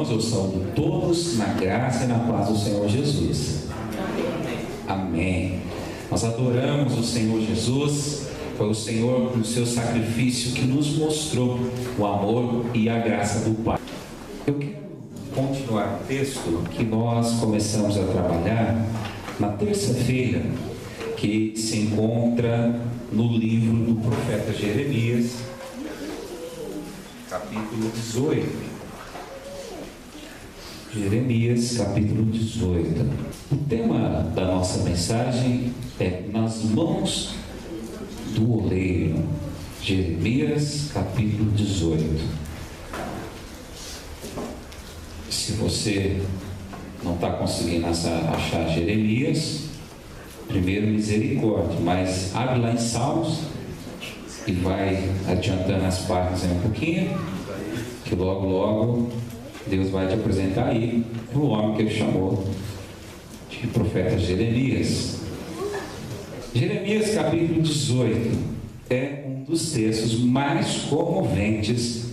irmãos, eu saúdo todos na graça e na paz do Senhor Jesus. Amém. Nós adoramos o Senhor Jesus. Foi o Senhor, no seu sacrifício, que nos mostrou o amor e a graça do Pai. Eu quero continuar o texto que nós começamos a trabalhar na terça-feira, que se encontra no livro do profeta Jeremias, capítulo 18. Jeremias, capítulo 18. O tema da nossa mensagem é Nas Mãos do Oleiro. Jeremias, capítulo 18. Se você não está conseguindo achar Jeremias, primeiro misericórdia, mas abre lá em Salmos e vai adiantando as páginas aí um pouquinho, que logo Deus vai te apresentar aí o homem que ele chamou de profeta Jeremias. Jeremias capítulo 18 é um dos textos mais comoventes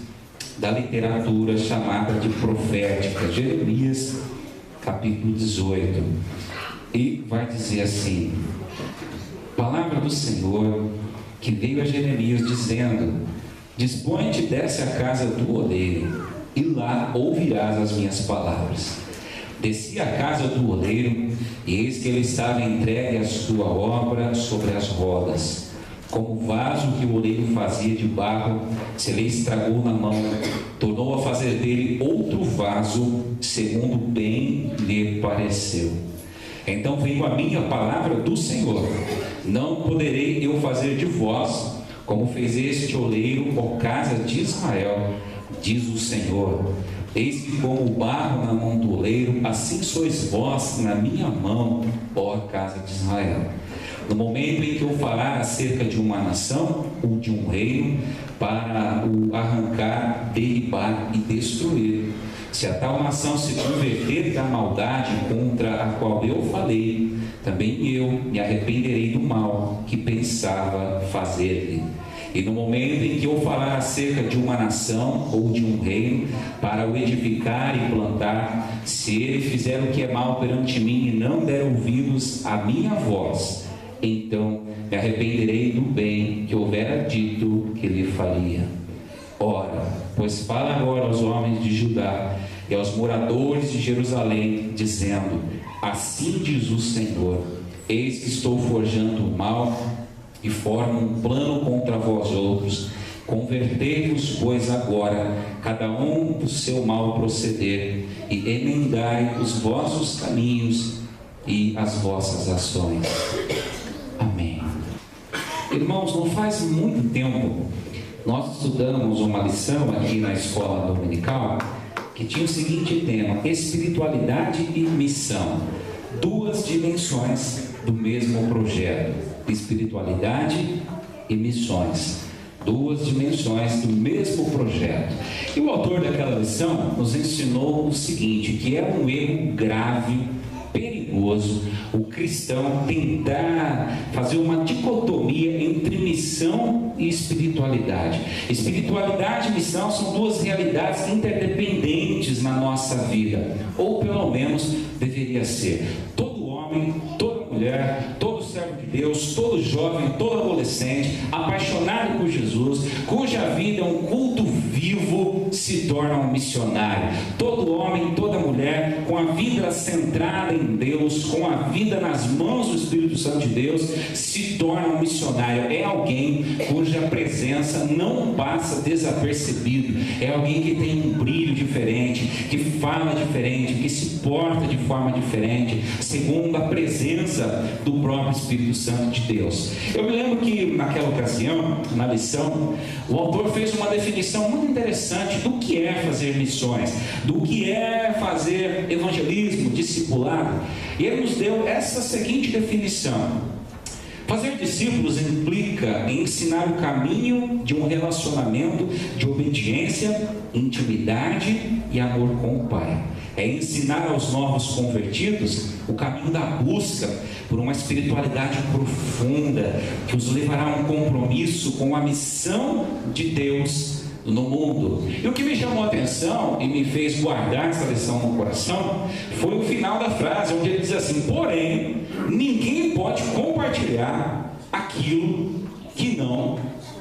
da literatura chamada de profética. Jeremias capítulo 18, e vai dizer assim: palavra do Senhor que veio a Jeremias dizendo: dispõe-te, desce à casa do oleiro, e lá ouvirás as minhas palavras. Desci à casa do oleiro, e eis que ele estava entregue à sua obra sobre as rodas. Como o vaso que o oleiro fazia de barro se lhe estragou na mão, tornou a fazer dele outro vaso, segundo bem lhe pareceu. Então veio a minha palavra do Senhor: não poderei eu fazer de vós como fez este oleiro, ó casa de Israel, diz o Senhor. Eis que como o barro na mão do oleiro, assim sois vós na minha mão, ó casa de Israel. No momento em que eu falar acerca de uma nação ou de um reino, para o arrancar, derribar e destruir, se a tal nação se converter da maldade contra a qual eu falei, também eu me arrependerei do mal que pensava fazer-lhe. E no momento em que eu falar acerca de uma nação ou de um reino, para o edificar e plantar, se ele fizer o que é mal perante mim e não der ouvidos à minha voz, então me arrependerei do bem que houvera dito que lhe faria. Ora, pois fala agora aos homens de Judá e aos moradores de Jerusalém, dizendo: assim diz o Senhor, eis que estou forjando o mal e formo um plano contra vós outros. Convertei-vos, pois, agora, cada um do seu mal proceder, e emendai os vossos caminhos e as vossas ações. Amém. Irmãos, não faz muito tempo nós estudamos uma lição aqui na escola dominical que tinha o seguinte tema: espiritualidade e missão, duas dimensões do mesmo projeto. Espiritualidade e missões, duas dimensões do mesmo projeto. E o autor daquela lição nos ensinou o seguinte: que é um erro grave, perigoso, o cristão tentar fazer uma dicotomia entre missão e espiritualidade. Espiritualidade e missão são duas realidades interdependentes na nossa vida, ou pelo menos deveria ser. Todo homem, toda mulher, todo servo de Deus, todo jovem, todo adolescente apaixonado por Jesus, cuja vida é um culto vivo, se torna um missionário. Todo homem, toda mulher com a vida centrada em Deus, com a vida nas mãos do Espírito Santo de Deus, se torna um missionário. É alguém cuja presença não passa desapercebido, é alguém que tem um brilho diferente, que fala diferente, que se porta de forma diferente, segundo a presença do próprio Espírito Santo de Deus. Eu me lembro que naquela ocasião, na lição, o autor fez uma definição muito interessante do que é fazer missões, do que é fazer evangelismo, discipulado, e ele nos deu essa seguinte definição: fazer discípulos implica ensinar o caminho de um relacionamento de obediência, intimidade e amor com o Pai. É ensinar aos novos convertidos o caminho da busca por uma espiritualidade profunda, que os levará a um compromisso com a missão de Deus no mundo. E o que me chamou a atenção e me fez guardar essa lição no coração foi o final da frase, onde ele diz assim: porém, ninguém pode compartilhar aquilo que não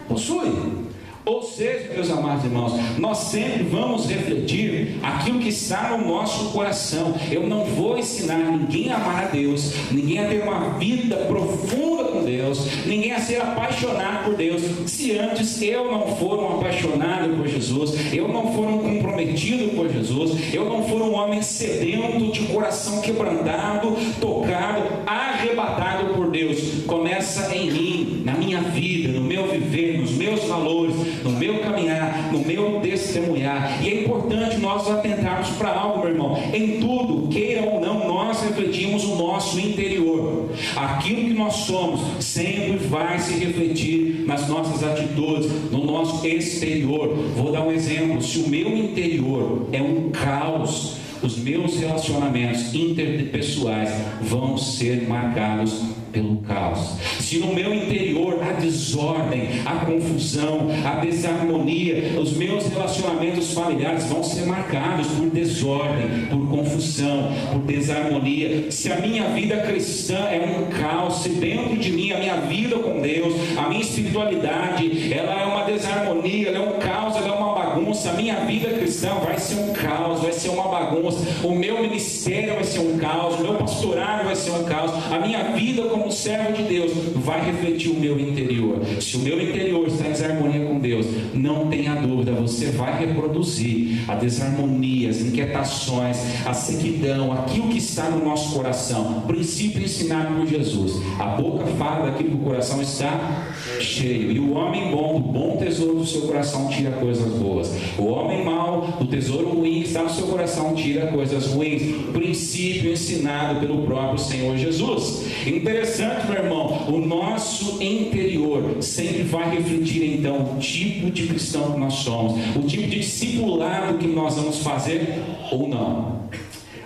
possui. Ou seja, meus amados irmãos, nós sempre vamos refletir aquilo que está no nosso coração. Eu não vou ensinar ninguém a amar a Deus, ninguém a ter uma vida profunda com Deus, ninguém a ser apaixonado por Deus, se antes eu não for um apaixonado por Jesus, eu não for um comprometido por Jesus, eu não for um homem sedento, de coração quebrantado, tocado, arrebatado por Deus. Começa em mim, na minha vida, no meu viver, nos meus valores, no meu caminhar, no meu testemunhar. E é importante nós atentarmos para algo, meu irmão. Em tudo, queira ou não, nós refletimos o nosso interior. Aquilo que nós somos sempre vai se refletir nas nossas atitudes, no nosso exterior. Vou dar um exemplo: se o meu interior é um caos, os meus relacionamentos interpessoais vão ser marcados pelo caos. Se no meu interior há desordem, há confusão, há desarmonia, os meus relacionamentos familiares vão ser marcados por desordem, por confusão, por desarmonia. Se a minha vida cristã é um caos, se dentro de mim a minha vida com Deus, a minha espiritualidade, ela é uma desarmonia, ela é um caos, ela é uma bagunça, a minha vida cristã vai ser um caos, vai ser uma bagunça, o meu ministério vai ser um caos, o meu pastorado vai ser um caos, a minha vida como servo de Deus vai refletir o meu interior. Se o meu interior está em desarmonia com Deus, não tenha dúvida, você vai reproduzir a desarmonia, as inquietações, a sequidão, aquilo que está no nosso coração. Princípio ensinado por Jesus: a boca fala daquilo que o coração está cheio, e o homem bom, do bom tesouro do seu coração, tira coisas boas. O homem mau, do tesouro ruim que está no seu coração, tira coisas ruins. Princípio ensinado pelo próprio Senhor Jesus. Interessante, meu irmão, o nosso interior sempre vai refletir então o tipo de cristão que nós somos, o tipo de discipulado que nós vamos fazer ou não.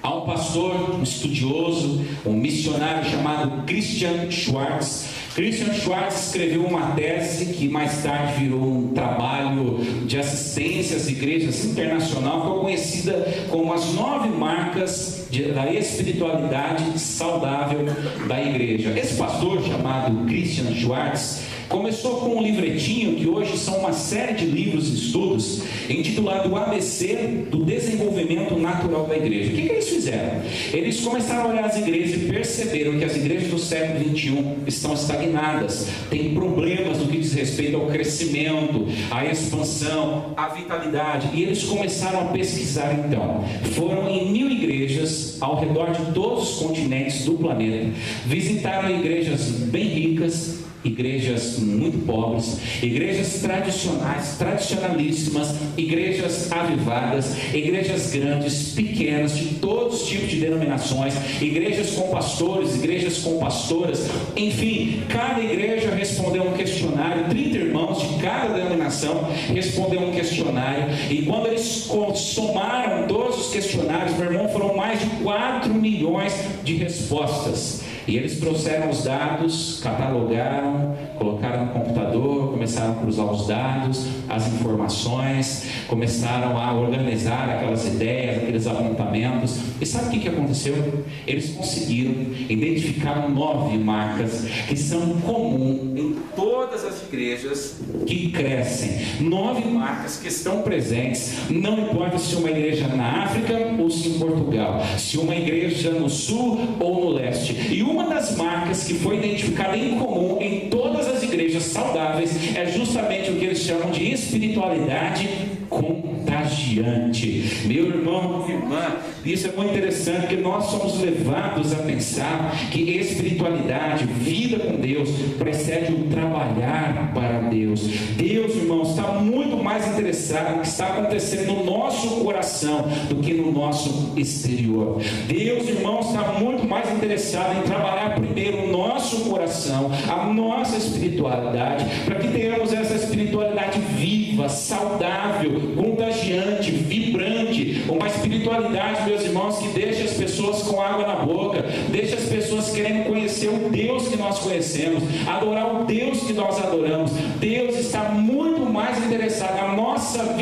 Há um pastor, um estudioso, um missionário chamado Christian Schwartz. Christian Schwartz escreveu uma tese que mais tarde virou um trabalho de assistência às igrejas internacional, que é conhecida como as 9 marcas da espiritualidade saudável da igreja. Esse pastor, chamado Christian Schwartz, começou com um livretinho que hoje são uma série de livros e estudos, intitulado O ABC do Desenvolvimento Natural da Igreja. O que eles fizeram? Eles começaram a olhar as igrejas e perceberam que as igrejas do século XXI estão estagnadas, têm problemas no que diz respeito ao crescimento, à expansão, à vitalidade, e eles começaram a pesquisar então. Foram em 1000 igrejas ao redor de todos os continentes do planeta, visitaram igrejas bem ricas, igrejas muito pobres, igrejas tradicionais, tradicionalíssimas, igrejas avivadas, igrejas grandes, pequenas, de todos os tipos de denominações, igrejas com pastores, igrejas com pastoras, enfim, cada igreja respondeu um questionário, 30 irmãos de cada denominação respondeu um questionário, e quando eles somaram todos os questionários, meu irmão, foram mais de 4 milhões de respostas. E eles trouxeram os dados, catalogaram, colocaram no computador, começaram a cruzar os dados, as informações, começaram a organizar aquelas ideias, aqueles apontamentos. E sabe o que aconteceu? Eles conseguiram identificar 9 marcas que são comuns em todas as igrejas que crescem. 9 marcas que estão presentes, não importa se uma igreja na África ou se em Portugal, se uma igreja no sul ou no leste. E uma das marcas que foi identificada em comum em todas as igrejas saudáveis é justamente o que eles chamam de espiritualidade contagiante. Meu irmão, minha irmã, isso é muito interessante, porque nós somos levados a pensar que espiritualidade, vida com Deus, precede o trabalhar para Deus. Deus, irmãos, está muito mais interessado no que está acontecendo no nosso coração do que no nosso exterior. Deus, irmãos, está muito mais interessado em trabalhar primeiro o nosso coração, a nossa espiritualidade, para que tenhamos essa espiritualidade viva, saudável, contagiante, vibrante, uma espiritualidade, meus irmãos, que deixa as pessoas com água na boca, deixa as pessoas querendo conhecer o Deus que nós conhecemos, adorar o Deus que nós adoramos. Deus está muito mais interessado na nossa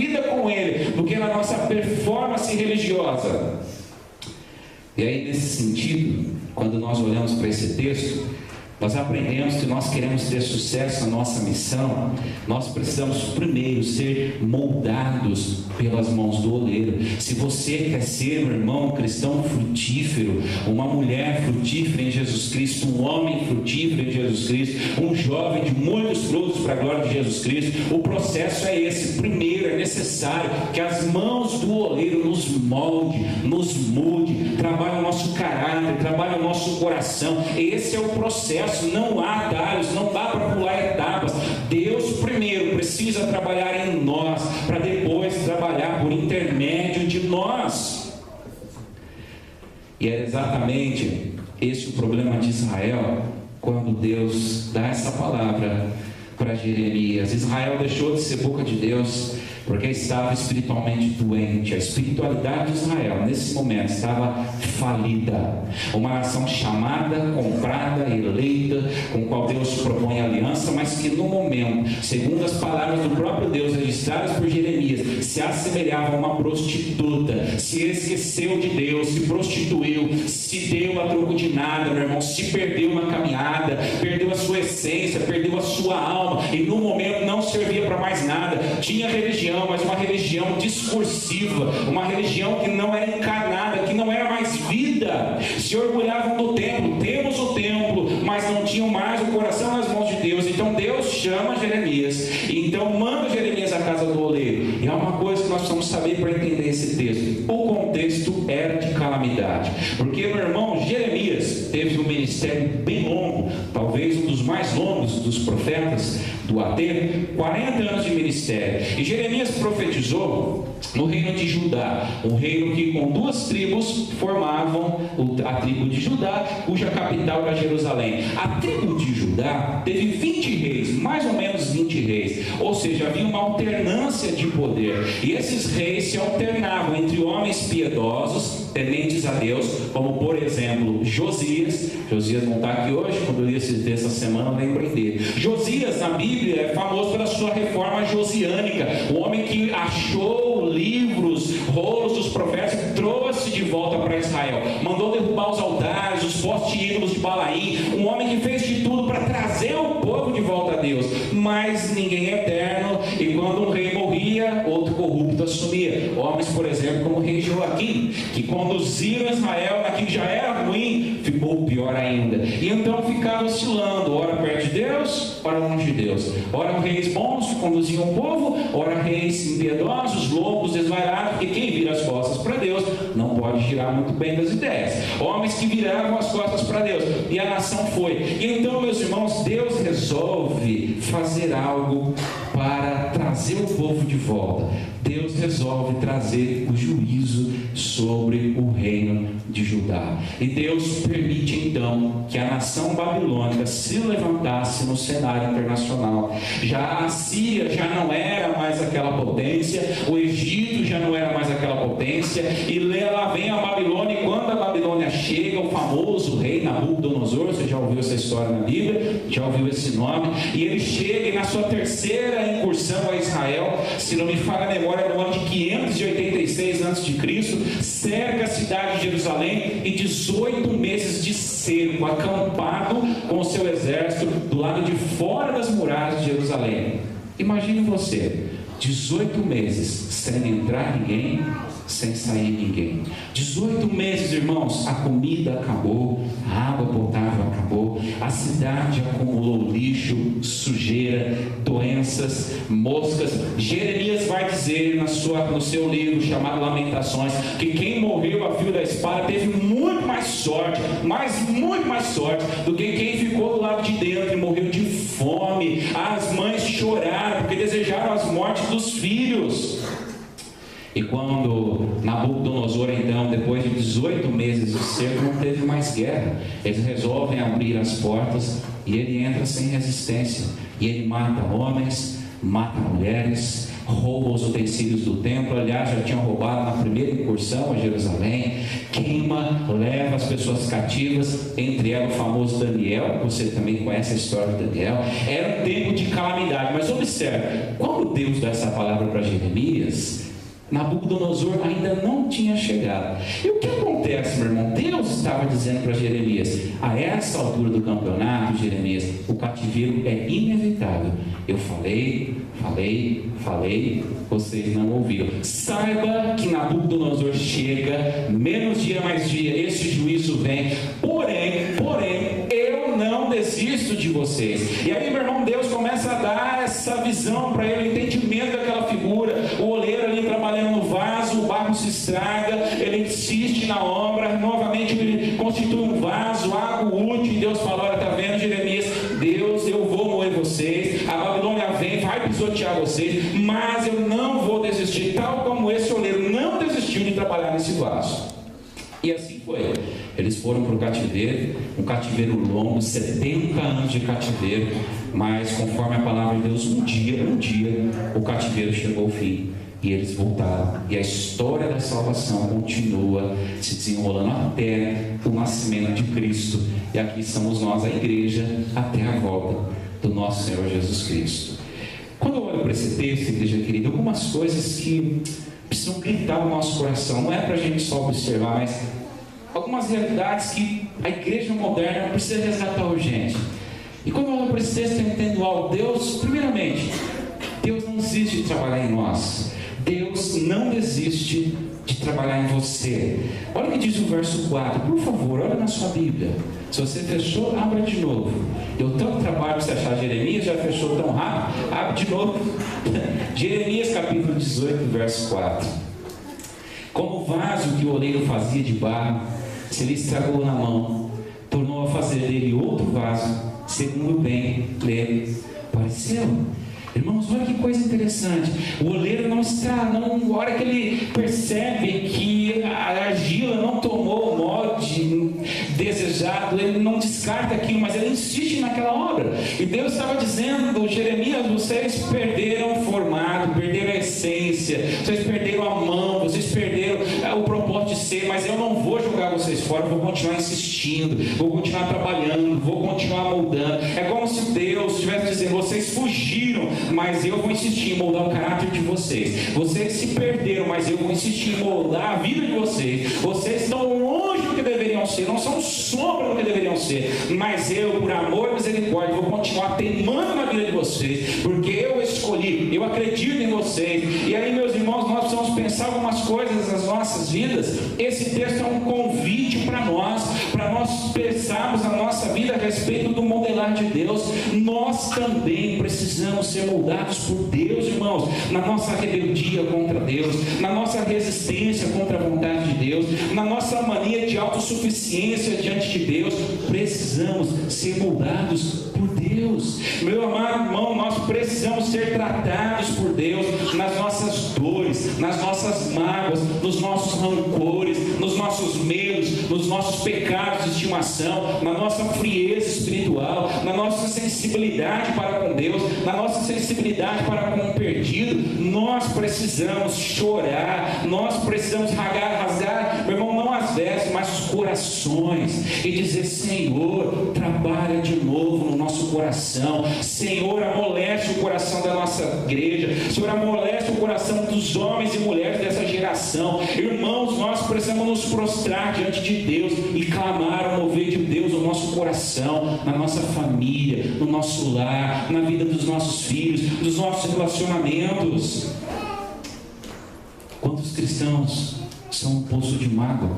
é na nossa performance religiosa. E aí, nesse sentido, quando nós olhamos para esse texto, nós aprendemos que nós queremos ter sucesso na nossa missão, nós precisamos primeiro ser moldados pelas mãos do oleiro. Se você quer ser, meu irmão, um cristão frutífero, uma mulher frutífera em Jesus Cristo, um homem frutífero em Jesus Cristo, um jovem de muitos frutos para a glória de Jesus Cristo, o processo é esse. Primeiro é necessário que as mãos do oleiro nos molde, nos mude, trabalhe o nosso caráter, trabalhe o nosso coração. Esse é o processo. Não há atalhos, não dá para pular etapas. Deus primeiro precisa trabalhar em nós, para depois trabalhar por intermédio de nós. E é exatamente esse o problema de Israel, quando Deus dá essa palavra para Jeremias. Israel deixou de ser boca de Deus, porque estava espiritualmente doente. A espiritualidade de Israel, nesse momento, estava falida. Uma nação chamada, comprada, eleita, com a qual Deus propõe aliança, mas que no momento, segundo as palavras do próprio Deus, registradas por Jeremias, se assemelhava a uma prostituta, se esqueceu de Deus, se prostituiu, se deu a troco de nada, meu irmão, se perdeu na caminhada, perdeu a sua essência, perdeu a sua alma, e no momento não servia para mais nada. Tinha religião, mas uma religião discursiva, uma religião que não era encarnada, que não era mais vida. Se orgulhavam do templo, temos o templo, mas não tinham mais o coração nas mãos de Deus. Então Deus chama Jeremias, e então manda Jeremias à casa do oleiro. E há uma coisa que nós precisamos saber para entender esse texto: o contexto era de calamidade, porque, meu irmão, Jeremias teve um ministério bem longo, talvez um dos mais longos dos profetas do AT, 40 anos de ministério. E Jeremias profetizou no reino de Judá, um reino que com duas tribos formavam a tribo de Judá, cuja capital era Jerusalém. A tribo de Judá teve 20 reis, mais ou menos 20 reis, ou seja, havia uma alternância de poder, e esses reis se alternavam entre homens piedosos, tementes a Deus, como por exemplo Josias não está aqui hoje, quando eu li esse texto essa semana eu lembrei dele. Josias na Bíblia é famoso pela sua reforma josiânica, o homem que achou livros, rolos dos profetas e trouxe de volta para Israel, mandou derrubar os altares, os postes de ídolos de Balaim, um homem que fez de tudo para trazer o povo de volta a Deus. Mas ninguém é eterno, e quando um rei morria, outro corrupto assumia. Homens, por exemplo, como o rei Joaquim, que conduziram Israel naquilo que já era ruim, ficou pior ainda, e então ficava oscilando, ora perto de Deus, ora longe de Deus, ora reis bons que conduziam o povo, ora reis impiedosos, loucos, desvairados, porque quem vira as costas para Deus não pode girar muito bem das ideias. Homens que viravam as costas para Deus, e a nação foi. E então, meus irmãos, Deus resolve fazer algo para trazer o povo de volta. Deus resolve trazer o juízo sobre o reino de Judá. E Deus permite então que a nação babilônica se levantasse no cenário internacional. Já a Síria já não era mais aquela potência, o Egito já não era mais aquela potência, e lá vem a Babilônia. E quando a Babilônia chega, o famoso rei Nabucodonosor, você já ouviu essa história na Bíblia, já ouviu esse nome, e ele chega, e na sua terceira incursão a Israel, se não me falha a memória, no ano de 586 a.C., cerca a cidade de Jerusalém, e 18 meses de cerco, acampado com o seu exército do lado de fora das muralhas de Jerusalém. Imagine você, 18 meses sem entrar ninguém, sem sair ninguém. 18 meses, irmãos, a comida acabou, a água potável acabou, a cidade acumulou lixo, sujeira, doenças, moscas. Jeremias vai dizer no seu livro chamado Lamentações, que quem morreu a fio da espada teve muito mais sorte, muito mais sorte do que quem ficou do lado de dentro e morreu de fome. As mães choraram porque desejaram as mortes dos filhos. E quando Nabucodonosor, então, depois de 18 meses de cerco, não teve mais guerra, eles resolvem abrir as portas, e ele entra sem resistência, e ele mata homens, mata mulheres, rouba os utensílios do templo. Aliás, já tinham roubado na primeira incursão a Jerusalém, queima, leva as pessoas cativas, entre elas o famoso Daniel, você também conhece a história de Daniel. Era um tempo de calamidade, mas observe, quando Deus dá essa palavra para Jeremias, Nabucodonosor ainda não tinha chegado. E o que acontece, meu irmão? Deus estava dizendo para Jeremias: a essa altura do campeonato, Jeremias, o cativeiro é inevitável. Eu falei, vocês não ouviram. Saiba que Nabucodonosor chega, menos dia mais dia, esse juízo vem. Porém, eu não desisto de vocês. E aí, meu irmão, Deus começa a dar essa visão para ele, entendimento daquela figura. O oleiro ali trabalhando no vaso, o barro se estraga, ele insiste na obra, novamente ele constitui um vaso, algo útil, e Deus fala: olha, está vendo, Jeremias? Deus, eu vou moer vocês, a Babilônia vem, vai pisotear vocês, mas eu não vou desistir, tal como esse oleiro não desistiu de trabalhar nesse vaso. E assim foi. Eles foram para o cativeiro, um cativeiro longo, 70 anos de cativeiro, mas conforme a palavra de Deus, um dia, o cativeiro chegou ao fim. E eles voltaram. E a história da salvação continua se desenrolando até o nascimento de Cristo. E aqui estamos nós, a igreja, até a volta do nosso Senhor Jesus Cristo. Quando eu olho para esse texto, igreja querida, algumas coisas que precisam gritar no nosso coração. Não é para a gente só observar, mas algumas realidades que a igreja moderna precisa resgatar urgente. E quando eu olho para esse texto, eu entendo algo. Deus, primeiramente, Deus não desiste de trabalhar em nós. Deus não desiste de trabalhar em você. Olha o que diz o verso 4. Por favor, olha na sua Bíblia. Se você fechou, abra de novo. Deu tanto trabalho para você achar Jeremias, já fechou tão rápido. Abre de novo. Jeremias capítulo 18, verso 4. Como o vaso que o oleiro fazia de barro, se lhe estragou na mão, tornou a fazer dele outro vaso, segundo bem lhe pareceu. Irmãos, olha que coisa interessante. O oleiro não está, a hora que ele percebe que a argila não tomou o molde desejado, ele não descarta aquilo, mas ele insiste naquela obra. E Deus estava dizendo: Jeremias, vocês perderam o formato, perderam a essência, vocês perderam a mão, vocês perderam o propósito de ser, mas eu não vou jogar vocês fora, vou continuar insistindo, vou continuar trabalhando, vou continuar moldando. É como se Deus estivesse dizendo: vocês fugiram, mas eu vou insistir em moldar o caráter de vocês. Vocês se perderam, mas eu vou insistir em moldar a vida de vocês. Vocês estão longe do que deveriam ser, não são sombra do que deveriam ser, mas eu, por amor e misericórdia, vou continuar teimando na vida de vocês, porque eu escolhi, eu acredito em vocês. E aí, meus irmãos, nós precisamos pensar algumas coisas nas nossas vidas. Esse texto é um convite para nós pensarmos na nossa vida a respeito do modelar de Deus. Nós também precisamos ser moldados por Deus, irmãos, na nossa rebeldia contra Deus, na nossa resistência contra a vontade de Deus, na nossa mania de autossuficiência diante de Deus. Precisamos ser moldados por Deus. Meu amado irmão, nós precisamos ser tratados por Deus nas nossas dores, nas nossas mágoas, nos nossos rancores, nos nossos medos, nos nossos pecados de estimação, na nossa frieza espiritual, na nossa sensibilidade para com Deus, na nossa sensibilidade para com o perdido. Nós precisamos chorar, nós precisamos rasgar, meu irmão, não as vestes, mas os corações, e dizer: Senhor, trabalha de novo no nosso coração. Senhor, amolece o coração da nossa igreja. Senhor, amolece o coração dos homens e mulheres dessa geração. Irmãos, nós precisamos nos prostrar diante de Deus e clamar o mover de Deus no nosso coração, na nossa família, no nosso lar, na vida dos nossos filhos, dos nossos relacionamentos. Quantos cristãos são um poço de mágoa?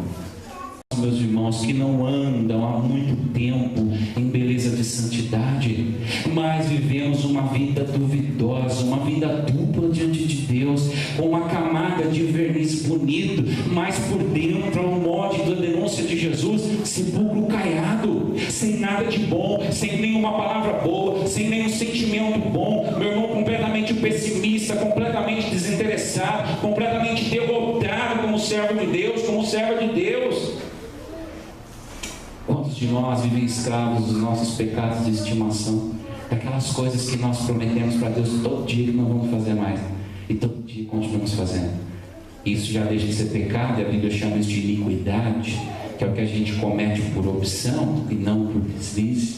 Meus irmãos, que não andam há muito tempo em beleza de santidade, mas vivemos uma vida duvidosa, uma vida dupla diante de Deus, com uma camada de verniz bonito, mas por dentro, ao molde da denúncia de Jesus, sepulcro caiado, sem nada de bom, sem nenhuma palavra boa, sem nenhum sentimento bom. Meu irmão, completamente pessimista, completamente desinteressado, completamente derrotado como servo de Deus, como serva de Deus. Quantos de nós vivem escravos dos nossos pecados de estimação, daquelas coisas que nós prometemos para Deus todo dia que não vamos fazer mais, e todo dia continuamos fazendo? Isso já deixa de ser pecado, e a Bíblia chama isso de iniquidade, que é o que a gente comete por opção e não por deslize.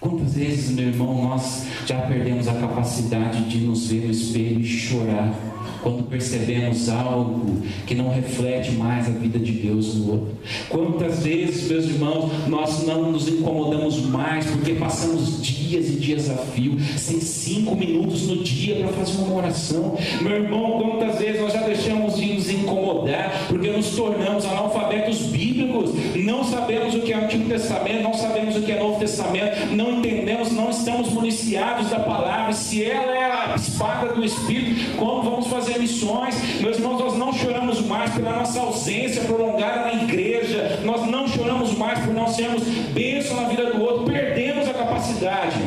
Quantas vezes, meu irmão, nós já perdemos a capacidade de nos ver no espelho e chorar quando percebemos algo que não reflete mais a vida de Deus no outro? Quantas vezes, meus irmãos, nós não nos incomodamos mais porque passamos dias e dias a fio, sem 5 minutos no dia para fazer uma oração? Meu irmão, quantas vezes nós já deixamos de nos incomodar porque nos tornamos analfabetos bíblicos, não sabemos o que é Antigo Testamento, não sabemos o que é Novo Testamento, não entendemos, não estamos municiados da palavra. Se ela é a espada do Espírito, como vamos fazer missões? Meus irmãos, nós não choramos mais pela nossa ausência prolongada na igreja, nós não choramos mais por não sermos bênção na vida do outro, perdemos a capacidade.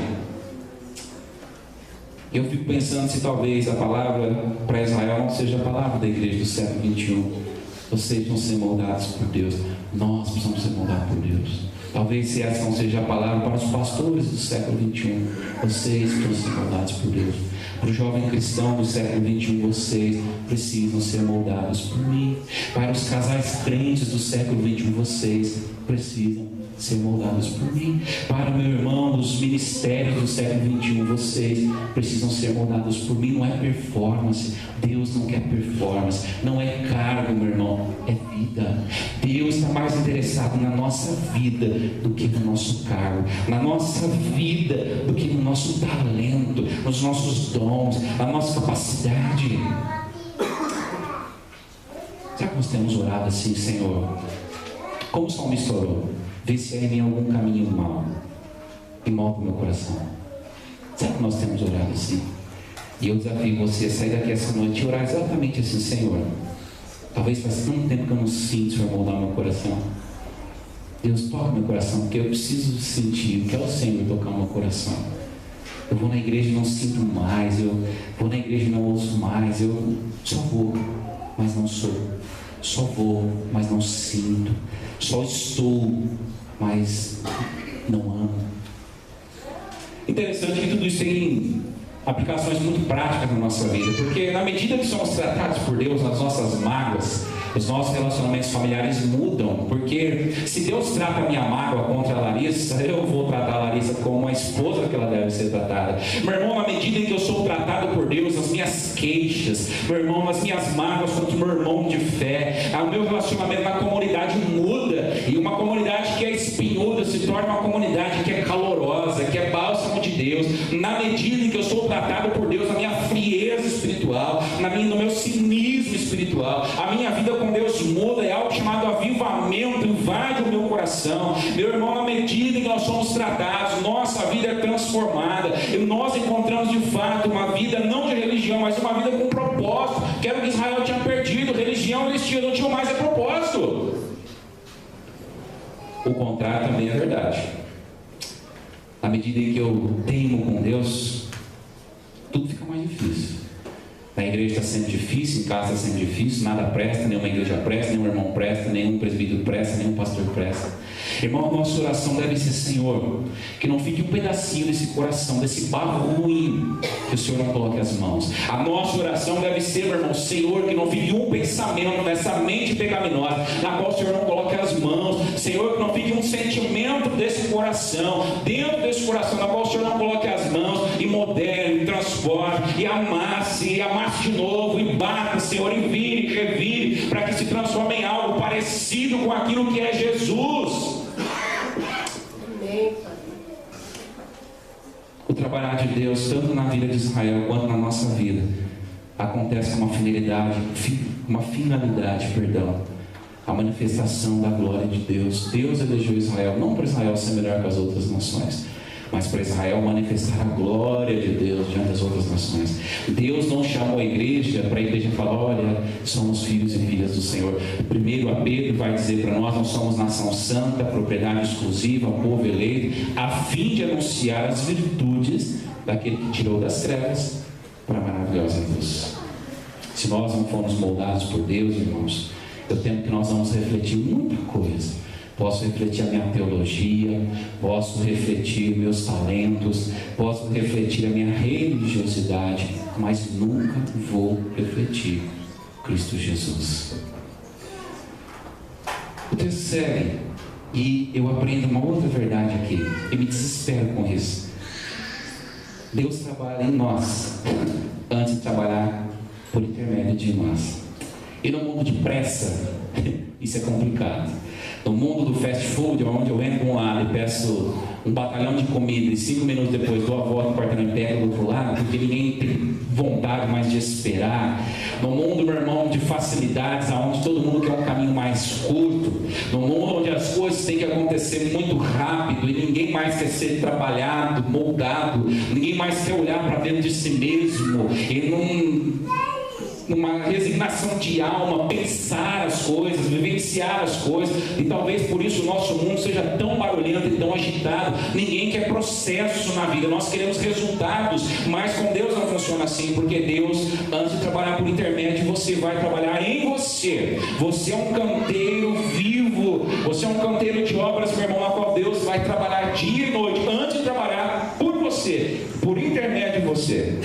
Eu fico pensando se talvez a palavra para Israel não seja a palavra da igreja do século 21. Vocês vão ser moldados por Deus, nós precisamos ser moldados por Deus. Talvez se essa não seja a palavra para os pastores do século 21, vocês precisam ser moldados por Deus. Para o jovem cristão do século 21, vocês precisam ser moldados por mim. Para os casais crentes do século 21, vocês precisam ser moldados por mim. Para meu irmão dos ministérios do século 21, vocês precisam ser moldados por mim. Não é performance, Deus não quer performance, não é cargo, meu irmão, é vida. Deus está mais interessado na nossa vida do que no nosso cargo, na nossa vida do que no nosso talento, nos nossos dons, na nossa capacidade. Será que nós temos orado assim, Senhor? Como o salmista orou? Vê se há em mim algum caminho mau e molda o meu coração. Será que nós temos orado assim? E eu desafio você a sair daqui essa noite e orar exatamente assim: Senhor, talvez faz tanto tempo que eu não sinto o Senhor moldar meu coração. Deus, toca meu coração, porque eu preciso sentir. Eu quero o Senhor tocar o meu coração. Eu vou na igreja e não sinto mais, eu vou na igreja e não ouço mais, eu só vou, mas não sou. Só vou, mas não sinto. Só estou, mas não amo. Interessante que tudo isso tem aplicações muito práticas na nossa vida, porque na medida que somos tratados por Deus, as nossas mágoas, os nossos relacionamentos familiares mudam. Porque se Deus trata a minha mágoa contra a Larissa, eu vou tratar a Larissa como a esposa que ela deve ser tratada. Meu irmão, na medida em que eu sou tratado por Deus, as minhas queixas, meu irmão, as minhas mágoas contra o meu irmão de fé, o meu relacionamento na comunidade muda. E uma comunidade que é espinhuda se torna uma comunidade que é calorosa, que é bálsamo de Deus. Na medida em que eu sou tratado por Deus, na minha frieza espiritual, no meu cinismo espiritual, a minha vida com Deus muda, é algo chamado avivamento, invade o meu coração. Meu irmão, na medida em que nós somos tratados, nossa vida é transformada, e nós encontramos de fato uma vida não de religião, mas uma vida com propósito, que era o que Israel tinha perdido. Religião eles tinham, não tinham mais propósito. O contrário também é verdade. Na medida em que eu teimo com Deus, tudo fica mais difícil. Na igreja está sendo difícil, em casa está sendo difícil, nada presta, nenhuma igreja presta, nenhum irmão presta, nenhum presbítero presta, nenhum pastor presta. Irmão, a nossa oração deve ser: Senhor, que não fique um pedacinho desse coração, desse barro ruim, que o Senhor não coloque as mãos. A nossa oração deve ser, meu irmão, Senhor, que não fique um pensamento nessa mente pecaminosa, na qual o Senhor não coloque as mãos. Senhor, que não fique um sentimento desse coração, dentro desse coração, na qual o Senhor não coloque as mãos, e modele, e transforme, e amasse de novo, e bata, Senhor, e vire, revire, para que se transforme em algo parecido com aquilo que é Jesus. O trabalhar de Deus, tanto na vida de Israel quanto na nossa vida, acontece com uma finalidade, a manifestação da glória de Deus. Deus elegeu Israel, não para Israel ser melhor que as outras nações, mas para Israel manifestar a glória de Deus diante das outras nações. Deus não chamou a igreja para a igreja falar: olha, somos filhos e filhas do Senhor. Primeiro a Pedro vai dizer para nós somos nação santa, propriedade exclusiva, povo eleito, a fim de anunciar as virtudes daquele que tirou das trevas para a maravilhosa luz. Se nós não formos moldados por Deus, irmãos, eu temo que nós vamos refletir muita coisa. Posso refletir a minha teologia, posso refletir meus talentos, posso refletir a minha religiosidade, mas nunca vou refletir Cristo Jesus. O texto segue E eu aprendo uma outra verdade aqui, eu me desespero com isso. Deus trabalha em nós antes de trabalhar por intermédio de nós. E no mundo de pressa, isso é complicado. No mundo do fast food, onde eu entro um lado e peço um batalhão de comida e 5 minutos depois dou a volta e o quarteirão pega do outro lado, porque ninguém tem vontade mais de esperar. No mundo, meu irmão, de facilidades, onde todo mundo quer um caminho mais curto. No mundo onde as coisas têm que acontecer muito rápido e ninguém mais quer ser trabalhado, moldado, ninguém mais quer olhar para dentro de si mesmo e numa resignação de alma, pensar as coisas, vivenciar as coisas, e talvez por isso o nosso mundo seja tão barulhento e tão agitado. Ninguém quer processo na vida, nós queremos resultados, mas com Deus não funciona assim, porque Deus, antes de trabalhar por intermédio, você vai trabalhar em você. Você é um canteiro vivo, você é um canteiro de obras, meu irmão, na qual Deus vai trabalhar dia e noite, antes de trabalhar por você, por intermédio de você.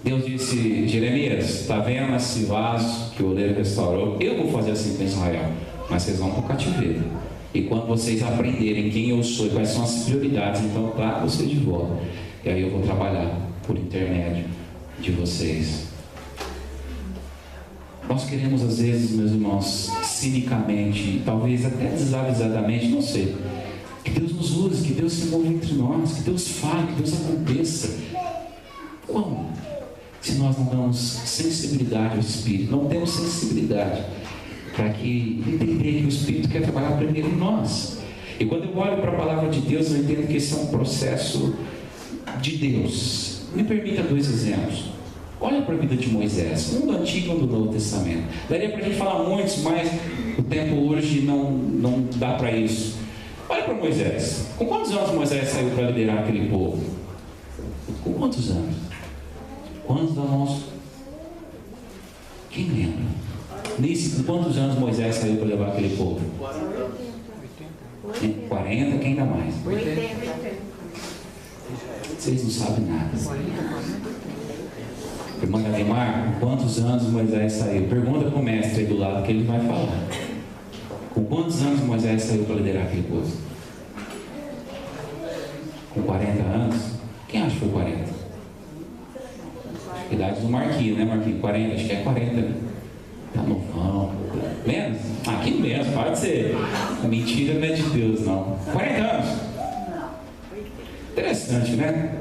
Deus disse: Jeremias, está vendo esse vaso que o oleiro restaurou? Eu vou fazer assim com Israel, mas vocês vão para o cativeiro. E quando vocês aprenderem quem eu sou e quais são as prioridades, então trago vocês de volta. E aí eu vou trabalhar por intermédio de vocês. Nós queremos às vezes, meus irmãos, cinicamente, talvez até desavisadamente, não sei, que Deus nos use, que Deus se move entre nós, que Deus fale, que Deus aconteça. Como? Se nós não damos sensibilidade ao Espírito, não temos sensibilidade para entender que o Espírito quer trabalhar primeiro em nós. E quando eu olho para a palavra de Deus, eu entendo que esse é um processo de Deus. Me permita 2 exemplos. Olha para a vida de Moisés, um do Antigo e um do Novo Testamento. Daria para a gente falar muitos, mas o tempo hoje não dá para isso. Olha para Moisés. Com quantos anos Moisés saiu para liderar aquele povo? Com quantos anos? Quantos anos? Quem lembra? Com quantos anos Moisés saiu para levar aquele povo? 40, quem dá mais? 80. Vocês não sabem nada. Irmã Galimar, com quantos anos Moisés saiu? Pergunta para o mestre aí do lado que ele vai falar. Com quantos anos Moisés saiu para liderar aquele povo? Com 40 anos? Quem acha que foi 40? Idade do Marquinhos, né, Marquinhos? 40, acho que é 40, né? Tá novão. Menos? Aqui menos, pode ser. Mentira não é de Deus, não. 40 anos? Interessante, né?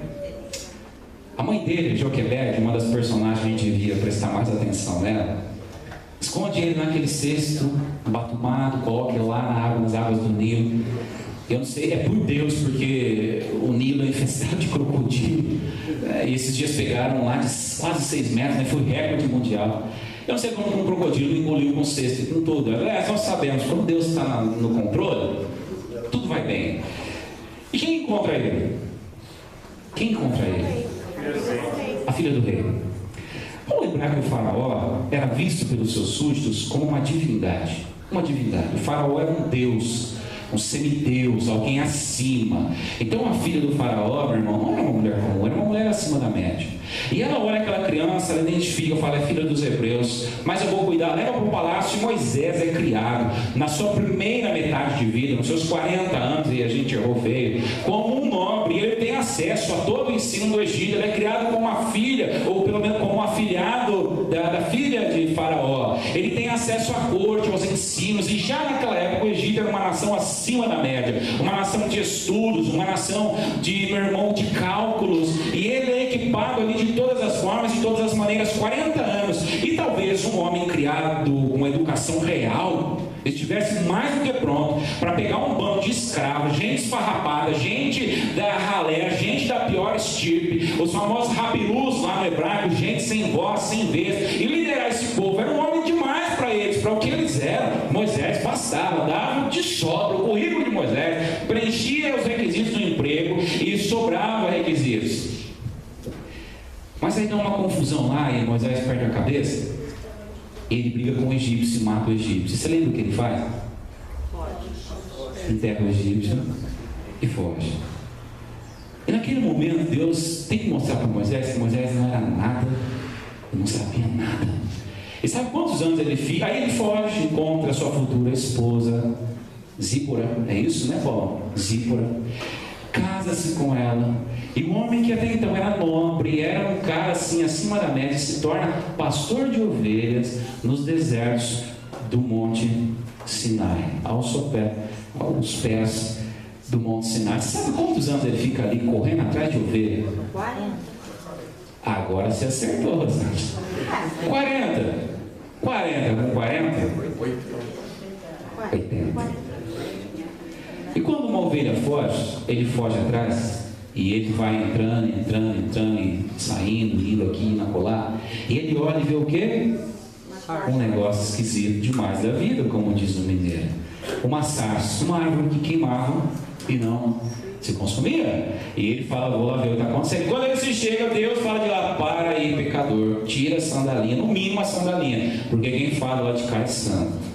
A mãe dele, Joquebede, uma das personagens que a gente devia prestar mais atenção nela, esconde ele naquele cesto batumado, coloca ele lá nas águas do Nilo. Eu não sei, é por Deus, porque o Nilo é infestado de crocodilo. E esses dias pegaram lá de quase 6 metros, né? Foi recorde mundial. Eu não sei como um crocodilo engoliu com o cesto e com tudo. Nós sabemos, quando Deus está no controle, tudo vai bem. E quem encontra ele? Quem encontra ele? A filha do rei. Vamos lembrar que o faraó era visto pelos seus súditos como uma divindade. Uma divindade. O faraó era um deus, um semideus, alguém acima. Então a filha do faraó, meu irmão, não era uma mulher comum, era uma mulher acima da média. E ela olha aquela criança, ela identifica, fala: é filha dos hebreus, mas eu vou cuidar, leva para o palácio. E Moisés é criado na sua primeira metade de vida, nos seus 40 anos, e a gente errou feio, como um nobre. Ele tem acesso a todo o ensino do Egito. Ele é criado como uma filha, ou pelo menos como um afilhado da filha de faraó. Ele tem acesso à corte, aos ensinos. E já naquela época o Egito era uma nação acima da média, uma nação de estudos, uma nação de, meu irmão, de cálculos. E ele é equipado ali de todas as formas, de todas as maneiras, 40 anos. E talvez um homem criado com uma educação real estivesse mais do que pronto para pegar um bando de escravos, gente esfarrapada, gente da ralé, gente da pior estirpe, os famosos rabirus lá no hebraico, gente sem voz, sem vez, e liderar esse povo. Era um homem demais para eles, para o que eles eram. Moisés bastava, dava de sobra. O currículo de Moisés preenchia os requisitos do emprego e sobrava requisitos. Mas aí dá uma confusão lá e Moisés perde a cabeça. Ele briga com o egípcio e mata o egípcio. Você lembra o que ele faz? Enterra o egípcio e foge. E naquele momento Deus tem que mostrar para Moisés que Moisés não era nada, não sabia nada. E sabe quantos anos ele fica? Aí ele foge, encontra a sua futura esposa, Zípora, é isso, né, Paulo? Zípora. Casa-se com ela. E o homem que até então era nobre, era um cara assim acima da média, se torna pastor de ovelhas nos desertos do Monte Sinai, aos pés do Monte Sinai. Você sabe quantos anos ele fica ali correndo atrás de ovelha? 40. Agora você acertou, Rosângela. 40. 40 com 40? 80. E quando uma ovelha foge, ele foge atrás. E ele vai entrando, e saindo, indo aqui, indo acolá. E ele olha e vê o quê? Um negócio esquisito demais da vida, como diz o mineiro. Uma sarça, uma árvore que queimava e não se consumia. E ele fala, vou lá ver o que está acontecendo. Quando ele se chega, Deus fala de lá, para aí, pecador, tira a sandalinha, no mínimo a sandalinha, porque quem fala lá de cá é santo.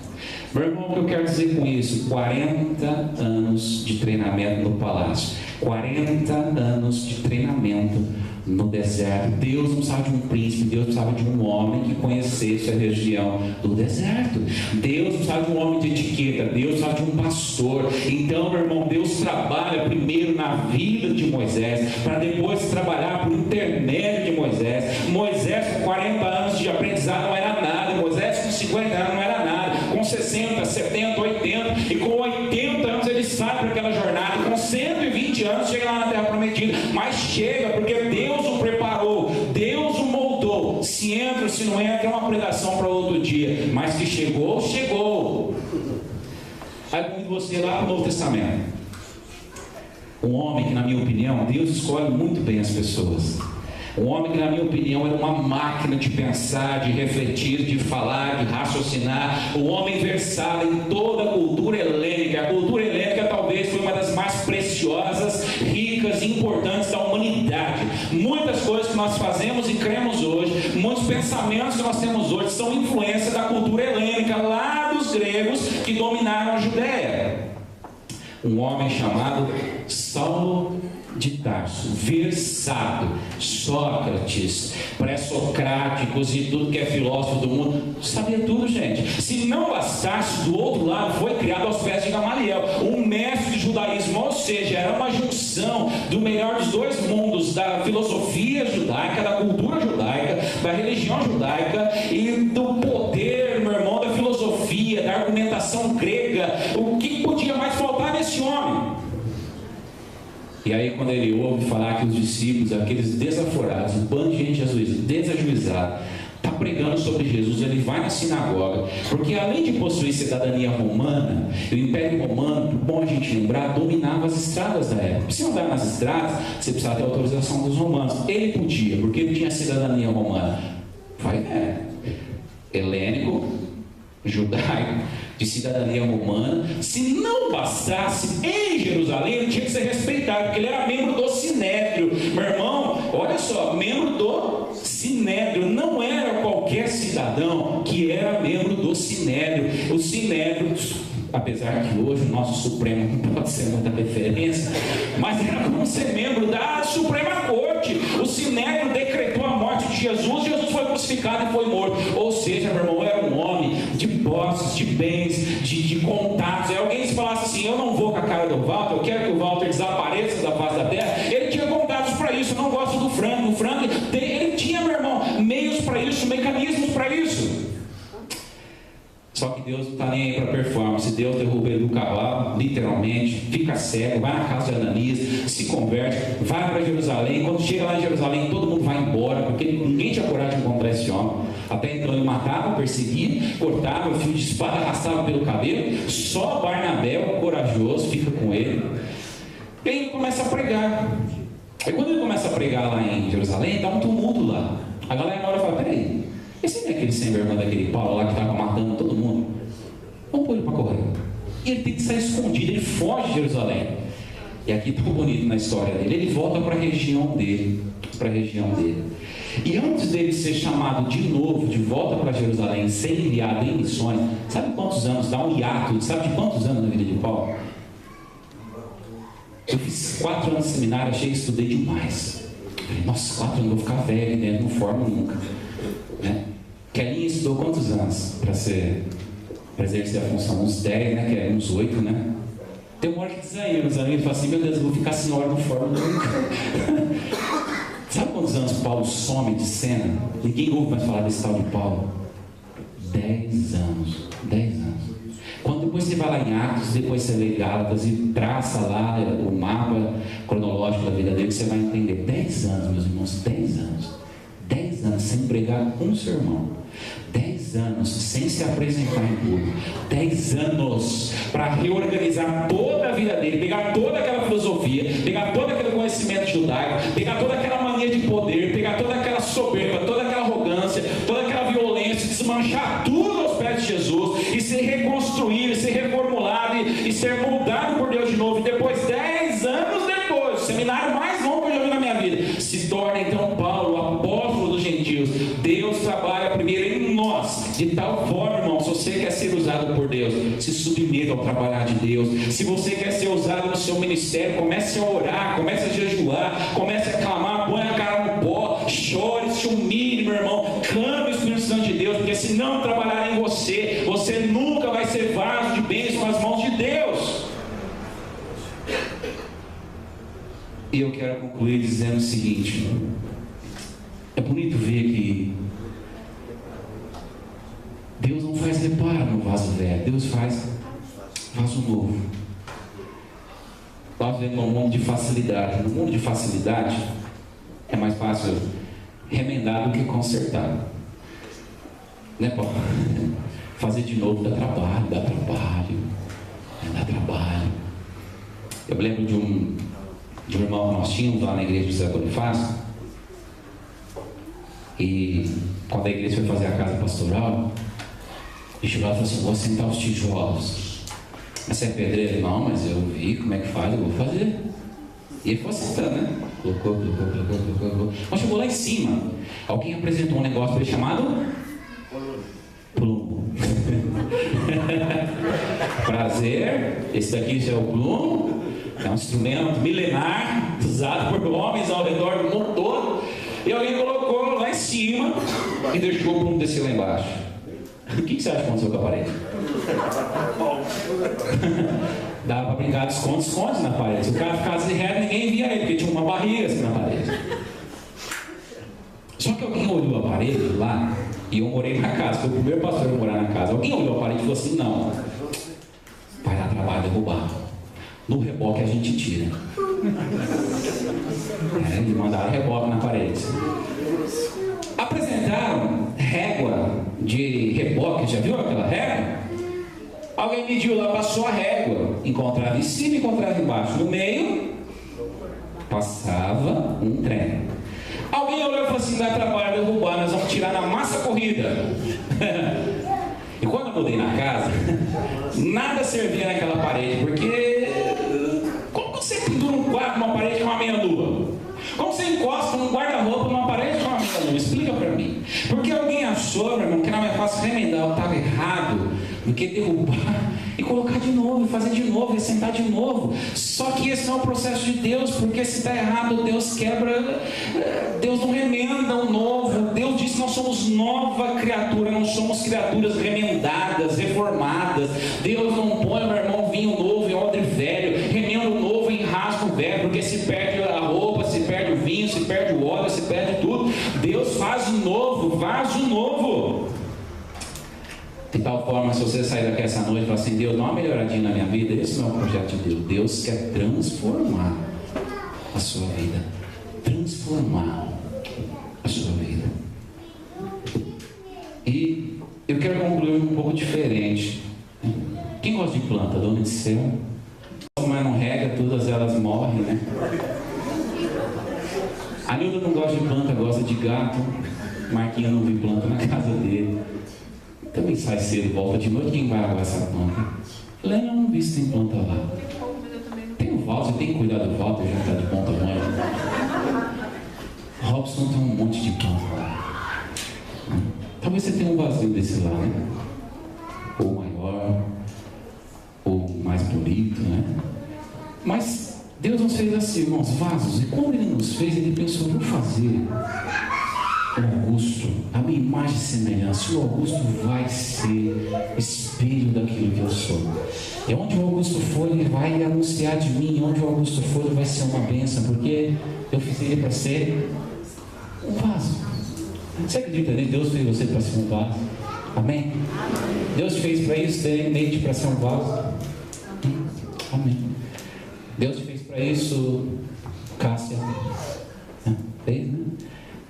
Meu irmão, o que eu quero dizer com isso? 40 anos de treinamento no palácio, 40 anos de treinamento no deserto. Deus não precisava de um príncipe, Deus precisava de um homem que conhecesse a região do deserto. Deus não precisava de um homem de etiqueta, Deus precisava de um pastor. Então, meu irmão, Deus trabalha primeiro na vida de Moisés, para depois trabalhar por intermédio de Moisés. Moisés com 40 anos de aprendizado não era nada, Moisés com 50 anos não era nada, com 60, 70, 80, e com 80 anos ele sai para aquela jornada, com 120 anos chega lá na terra prometida, mas chega porque Deus o preparou, Deus o moldou. Se entra, se não entra, é uma pregação para outro dia, mas que chegou, chegou. Aí convido você lá no Novo Testamento, um homem que, na minha opinião, Deus escolhe muito bem as pessoas. Um homem que, na minha opinião, era uma máquina de pensar, de refletir, de falar, de raciocinar. Um homem versado em toda a cultura helênica. A cultura helênica talvez foi uma das mais preciosas, ricas e importantes da humanidade. Muitas coisas que nós fazemos e cremos hoje, muitos pensamentos que nós temos hoje, são influência da cultura helênica, lá dos gregos que dominaram a Judéia. Um homem chamado Saulo de Tarso, versado, Sócrates, pré-socráticos e tudo que é filósofo do mundo, sabia tudo, gente. Se não bastasse, do outro lado foi criado aos pés de Gamaliel, um mestre de judaísmo, ou seja, era uma junção do melhor dos dois mundos, da filosofia judaica, da cultura judaica, da religião judaica e do poder, meu irmão, da filosofia, da argumentação grega. O que podia mais faltar nesse homem? E aí, quando ele ouve falar que os discípulos, aqueles desaforados, um bando de gente desajuizada, está pregando sobre Jesus, ele vai na sinagoga, porque além de possuir cidadania romana, o Império Romano, bom a gente lembrar, dominava as estradas da época. Se andar nas estradas, você precisava ter autorização dos romanos. Ele podia, porque ele tinha cidadania romana. Helênico, judaico, de cidadania romana. Se não bastasse, em Jerusalém ele tinha que ser respeitado, porque ele era membro do Sinédrio. Meu irmão, olha só, membro do Sinédrio, não era qualquer cidadão que era membro do Sinédrio. O Sinédrio, apesar que hoje o nosso Supremo não pode ser muita referência, mas era como ser membro da Suprema Corte. O Sinédrio decretou a morte de Jesus, Jesus foi crucificado e foi morto. Ou seja, meu irmão, era um homem de posses, de bens, de contatos. Aí alguém se falasse assim, eu não vou com a cara do Walter, eu quero que o Walter desapareça da face da terra. Ele tinha contatos para isso. Eu não gosto do Franco. O Franco, ele tinha, meu irmão, meios para isso, mecanismos para isso. Só que Deus não está nem aí para performance. Deus derruba ele do cavalo, literalmente, fica cego, vai na casa de Ananias, se converte, vai para Jerusalém. Quando chega lá em Jerusalém, todo mundo vai embora, porque ninguém tinha coragem de encontrar esse homem. Até então ele matava, perseguia, cortava, o fio de espada arrastava pelo cabelo. Só Barnabé, o corajoso, fica com ele. E ele começa a pregar. E quando ele começa a pregar lá em Jerusalém, dá um tumulto lá. A galera na hora fala, peraí, esse não é aquele sem vergonha daquele Paulo lá que estava matando todo mundo? Vamos pôr ele para correr. E ele tem que sair escondido, ele foge de Jerusalém. E aqui tão bonito na história dele, ele volta para a região dele. E antes dele ser chamado de novo, de volta para Jerusalém, ser enviado em missões, sabe quantos anos? Dá um hiato, sabe de quantos anos na vida de Paulo? Eu fiz 4 anos de seminário, achei que estudei demais. Falei, nossa, 4 anos, vou ficar velho, né? Não formo nunca. Né? Kelinha estudou quantos anos para ser para exercer a função, uns 10, né? Que é uns 8, né? Tem uma hora que desanima, e fala assim: meu Deus, eu vou ficar sem hora no fórum nunca. Sabe quantos anos Paulo some de cena? Ninguém ouve mais falar desse tal de Paulo. 10 anos. 10 anos. Quando depois você vai lá em Atos, depois você lê Gálatas e traça lá o mapa cronológico da vida dele, você vai entender. 10 anos, meus irmãos, 10 anos. 10 anos sem pregar um sermão. 10 anos sem se apresentar em público. 10 anos para reorganizar toda a vida dele, pegar toda aquela filosofia, pegar todo aquele conhecimento judaico, pegar toda aquela mania de poder, pegar toda aquela soberba, toda aquela arrogância, toda aquela violência, desmanchar tudo aos pés de Jesus e ser reconstruído, ser reformulado e ser moldado por Deus de novo. E depois, 10 anos depois, o seminário mais longo que eu já vi na minha vida, se torna então Paulo, o apóstolo dos gentios. Deus trabalha primeiro em nós, de tal forma, irmão, se você quer ser usado por Deus, se submeta ao trabalhar de Deus. Se você quer ser usado no seu ministério, comece a orar, comece a jejuar, comece a clamar, põe a cara no pó, chore, se humilhe, meu irmão, clame o Espírito Santo de Deus, porque se não trabalhar em você, você nunca vai ser vaso de bênção nas mãos de Deus. E eu quero concluir dizendo o seguinte: é bonito ver que Deus não faz reparo no vaso velho, Deus faz vaso novo. Nós vivemos num mundo de facilidade. No mundo de facilidade é mais fácil remendar do que consertar, né, Paulo? Fazer de novo dá trabalho, dá trabalho. Eu me lembro de um irmão que nós tínhamos lá na igreja de José Bonifácio. E quando a igreja foi fazer a casa pastoral, ele chegou lá e falou assim: vou assentar os tijolos. Mas você é pedreiro? Não, mas eu vi como é que faz, eu vou fazer. E ele foi assentando, né? Colocou. Mas chegou lá em cima, alguém apresentou um negócio para ele chamado plumo. Prazer, esse daqui é o plumo. É um instrumento milenar, usado por homens ao redor do mundo todo. E alguém colocou lá em cima e deixou o plumo descer lá embaixo. O que você acha que aconteceu com a parede? Dava para brincar de esconde na parede. Se o cara ficasse reto, ninguém via ele, porque tinha uma barriga assim na parede. Só que alguém olhou a parede lá, e eu morei na casa, foi o primeiro pastor a morar na casa. Alguém olhou a parede e falou assim: não, vai dar trabalho derrubar. No reboque a gente tira. E mandaram reboque na parede. Apresentaram régua de reboque, já viu aquela régua? Alguém mediu lá, passou a régua, encontrava em cima e encontrava embaixo. No meio, passava um trem. Alguém olhou e falou assim: dá trabalho derrubar, nós vamos tirar na massa corrida. E quando eu mudei na casa, nada servia naquela parede, porque como você pendura um quadro numa parede com uma meia nua? Como você encosta um guarda-roupa numa parede com uma meia nua? Explica para mim. Porque alguém achou, meu irmão, que era mais fácil remendar o que estava errado do que derrubar e colocar de novo, e fazer de novo, e sentar de novo. Só que esse não é o processo de Deus, porque se está errado, Deus quebra, Deus não remenda o novo. Deus disse que nós somos nova criatura, não somos criaturas remendadas, reformadas. Deus não põe, meu irmão, vinho novo em odre velho, remenda o novo em rasgo velho, porque se perde a roupa, se perde o vinho, se perde o óleo, se perde tudo. Deus faz o novo, faz o novo. De tal forma, se você sair daqui essa noite e falar assim: Deus, dá uma melhoradinha na minha vida, esse não é o projeto de Deus. Deus quer transformar a sua vida. Transformar a sua vida. E eu quero concluir um pouco diferente. Quem gosta de planta? Dona de céu. Mas não rega, todas elas morrem, né? A Nilda não gosta de planta, gosta de gato. Marquinha não viu planta na casa dele. Também sai cedo e volta de noite. Quem vai aguar essa planta? Lena, não vi se tem planta lá. Tem o Walter, tem que cuidar do Walter, já está de bom tamanho. Robson tem um monte de planta lá. Talvez você tenha um vazio desse lá, né? Ou maior, ou mais bonito, né? Mas Deus nos fez assim, irmãos, vasos. E quando Ele nos fez, Ele pensou: vou fazer o Augusto, a minha imagem e semelhança. O Augusto vai ser espelho daquilo que eu sou. E onde o Augusto for, ele vai anunciar de mim. Onde o Augusto for, ele vai ser uma bênção, porque eu fiz ele para ser um vaso. Você acredita nisso? Deus fez você para ser um vaso? Amém? Deus fez para isso, Neide, para ser um vaso? Amém. Deus fez para isso, Cássia? Fez, né?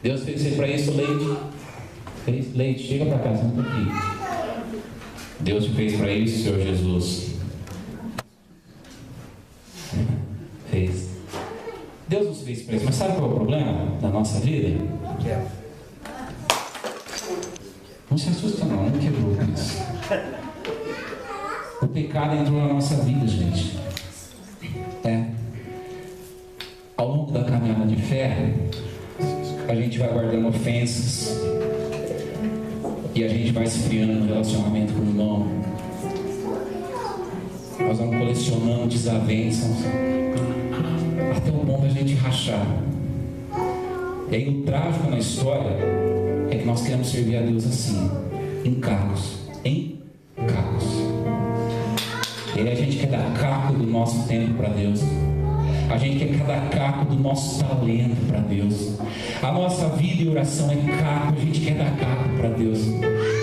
Deus fez para isso, Leite? Fez? Leite, chega para casa um pouquinho. Deus fez para isso, Senhor Jesus. Fez. Deus nos fez para isso, mas sabe qual é o problema da nossa vida? Não se assusta não quebrou isso. O pecado entrou na nossa vida, gente. Ao longo da caminhada de fé, a gente vai guardando ofensas e a gente vai esfriando no relacionamento com o irmão. Nós vamos colecionando desavenças até o ponto da gente rachar. E aí o trágico na história é que nós queremos servir a Deus assim, em cacos. E aí a gente quer dar caco do nosso tempo para Deus. A gente quer dar caco do nosso talento para Deus. A nossa vida de oração é caco, a gente quer dar caco para Deus.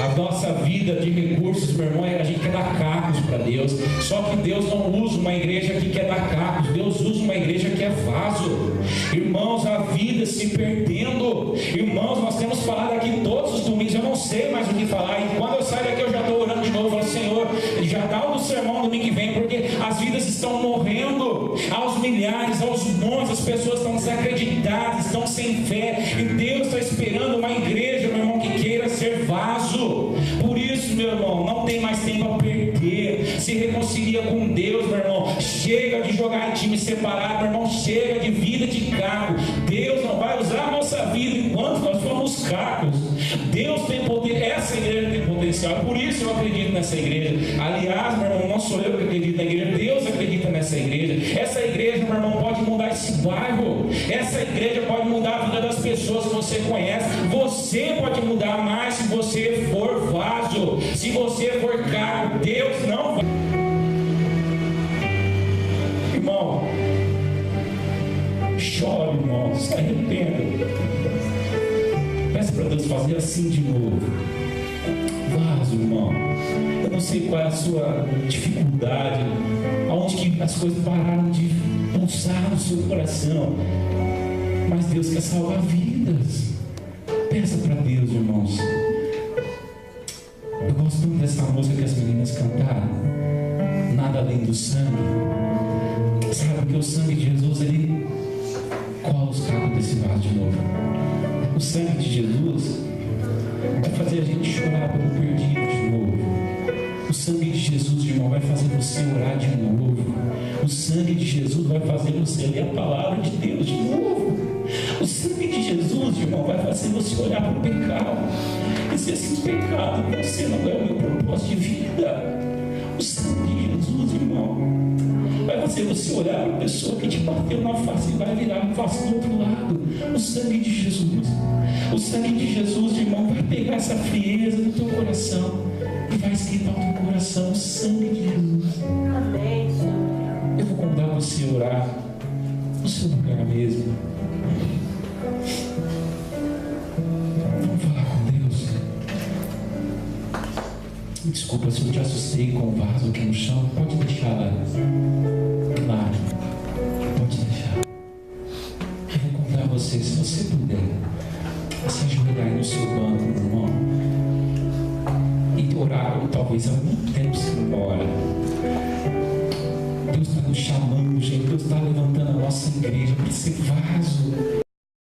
A nossa vida de recursos, meu irmão, a gente quer dar cacos para Deus. Só que Deus não usa uma igreja que quer dar cacos, Deus usa uma igreja que é vaso. Irmãos, a vida se perdendo. Irmãos, nós temos falado aqui todos os domingos, eu não sei mais o que falar. E quando eu saio daqui eu já estou orando de novo, falo, Senhor, já dá o sermão domingo que vem, porque as vidas estão morrendo aos milhares, aos montes, as pessoas estão desacreditadas, estão sem fé, e Deus está esperando uma igreja, meu irmão, que queira ser vaso. Por isso, meu irmão, não tem mais tempo a perder. Se reconcilia com Deus, meu irmão. Chega de jogar em time separado, meu irmão. Chega de vida de caco. Deus não vai usar a nossa vida enquanto nós formos cacos. Deus tem poder, essa igreja tem potencial. Por isso eu acredito nessa igreja. Aliás, meu irmão, não sou eu que acredito na igreja, Deus acredita nessa igreja. Essa igreja, meu irmão, pode mudar esse bairro. Essa igreja pode mudar a vida das pessoas que você conhece. Você pode mudar mais se você for vaso. Se você for caco, Deus não vai. Irmão, chore, irmão, se arrependa. Peça para Deus fazer assim de novo. Vaso, irmão. Eu não sei qual é a sua dificuldade, aonde que as coisas pararam de pulsar no seu coração, mas Deus quer salvar vidas. Peça para Deus, irmãos. Eu gosto muito dessa música que as meninas cantaram, Nada Além do Sangue. Sabe que o sangue de Jesus, ele cola os cacos desse vaso de novo. O sangue de Jesus vai fazer a gente chorar pelo perdido de novo. O sangue de Jesus, irmão, vai fazer você orar de novo. O sangue de Jesus vai fazer você ler a palavra de Deus de novo. O sangue de Jesus, irmão, vai fazer você olhar para o pecado e dizer assim, pecado, você não é o meu propósito de vida. O sangue de Jesus, irmão, vai fazer você olhar para a pessoa que te bateu na face e vai virar a face do outro lado. O sangue de Jesus. O sangue de Jesus, irmão, vai pegar essa frieza do teu coração e vai esquentar o teu coração. O sangue de Jesus. Amém. Eu vou convidar você a orar no seu lugar mesmo. Vamos falar com Deus. Me desculpa se eu te assustei com o vaso aqui no chão. Pode deixar lá. Claro. Pode deixar. Eu vou convidar você, se você puder, a se ajoelhar no seu banco, meu irmão, e orar, ou talvez há muito tempo você não ora.